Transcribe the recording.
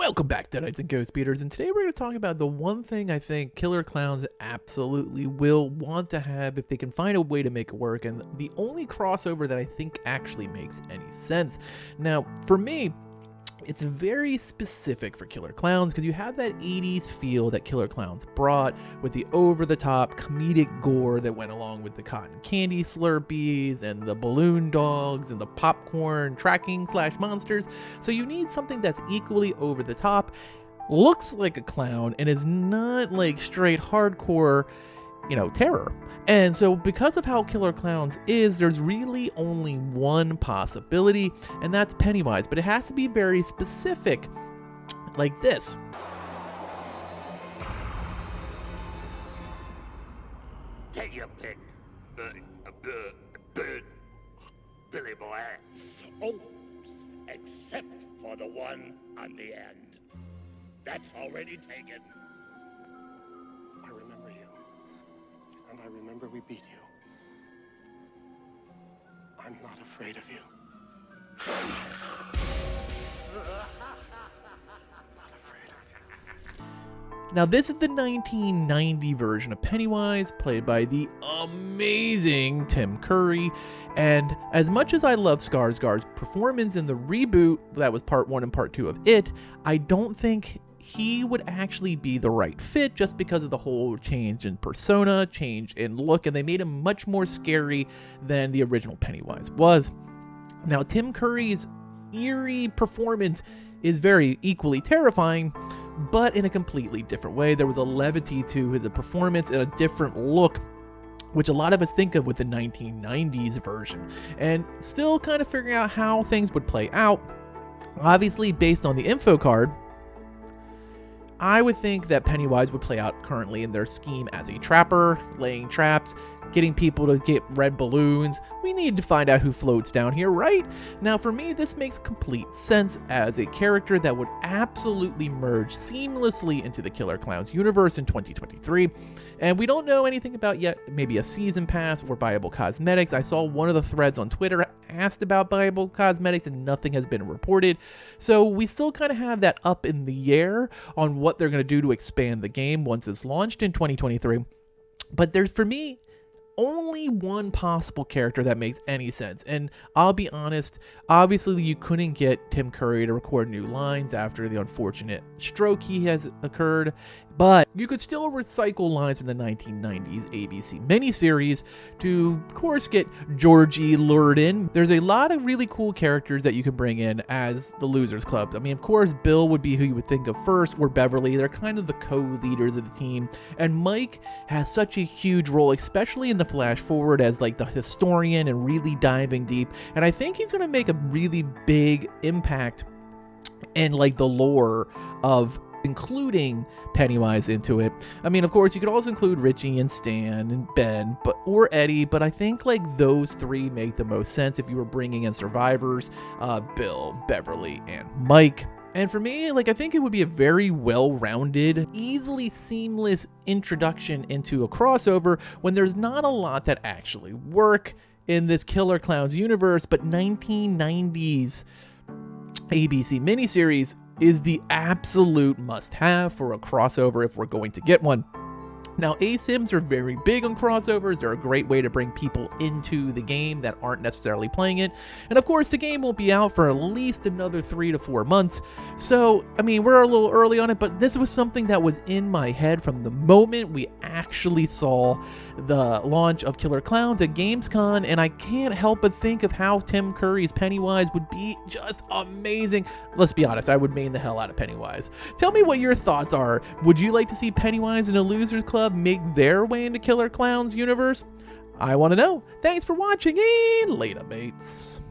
Welcome back, Deadites and Ghost Beaters, and today we're going to talk about the one thing I think Killer Klowns absolutely will want to have if they can find a way to make it work, and the only crossover that I think actually makes any sense. Now, for me, it's very specific for Killer Klowns because you have that 80s feel that Killer Klowns brought with the over-the-top comedic gore that went along with the cotton candy Slurpees and the balloon dogs and the popcorn tracking slash monsters. So you need something that's equally over the top, looks like a clown, and is not like straight hardcore, terror. And so because of how Killer Klowns is, there's really only one possibility, and that's Pennywise, but it has to be very specific, like this. Take your pick, Billy boy. Oh, except for the one on the end. That's already taken. I remember you. And I remember we beat you. I'm not afraid of you. Now, this is the 1990 version of Pennywise, played by the amazing Tim Curry. And as much as I love Skarsgård's performance in the reboot, that was part 1 and part 2 of It, I don't think he would actually be the right fit just because of the whole change in persona, change in look, and they made him much more scary than the original Pennywise was. Now, Tim Curry's eerie performance is very equally terrifying, but in a completely different way. There was a levity to the performance and a different look, which a lot of us think of with the 1990s version, and still kind of figuring out how things would play out. Obviously, based on the info card, I would think that Pennywise would play out currently in their scheme as a trapper, laying traps, getting people to get red balloons. We need to find out who floats down here, right? Now, for me, this makes complete sense as a character that would absolutely merge seamlessly into the Killer Klowns universe in 2023. And we don't know anything about yet, maybe a season pass or buyable cosmetics. I saw one of the threads on Twitter asked about buyable cosmetics and nothing has been reported. So we still kind of have that up in the air on what they're going to do to expand the game once it's launched in 2023. But there's, for me, only one possible character that makes any sense. And I'll be honest, obviously you couldn't get Tim Curry to record new lines after the unfortunate stroke he has occurred, but you could still recycle lines from the 1990s ABC miniseries to, of course, get Georgie lured in. There's a lot of really cool characters that you can bring in as the Losers Club. I mean, of course, Bill would be who you would think of first, or Beverly. They're kind of the co-leaders of the team. And Mike has such a huge role, especially in the flash forward as like the historian and really diving deep. And I think he's going to make a really big impact in like the lore of including Pennywise into it. I mean, of course, you could also include Richie and Stan and Ben, or Eddie, but I think like those three make the most sense if you were bringing in survivors, Bill, Beverly, and Mike. And for me, like, I think it would be a very well-rounded, easily seamless introduction into a crossover when there's not a lot that actually work in this Killer Klowns universe, but 1990s ABC miniseries is the absolute must-have for a crossover if we're going to get one. Now, Asyms are very big on crossovers. They're a great way to bring people into the game that aren't necessarily playing it. And of course, the game won't be out for at least another 3 to 4 months. So, I mean, we're a little early on it, but this was something that was in my head from the moment we actually saw the launch of Killer Klowns at Gamescom, and I can't help but think of how Tim Curry's Pennywise would be just amazing. Let's be honest, I would main the hell out of Pennywise. Tell me what your thoughts are. Would you like to see Pennywise and a Losers Club make their way into Killer Klowns universe? I want to know. Thanks for watching, and later, mates.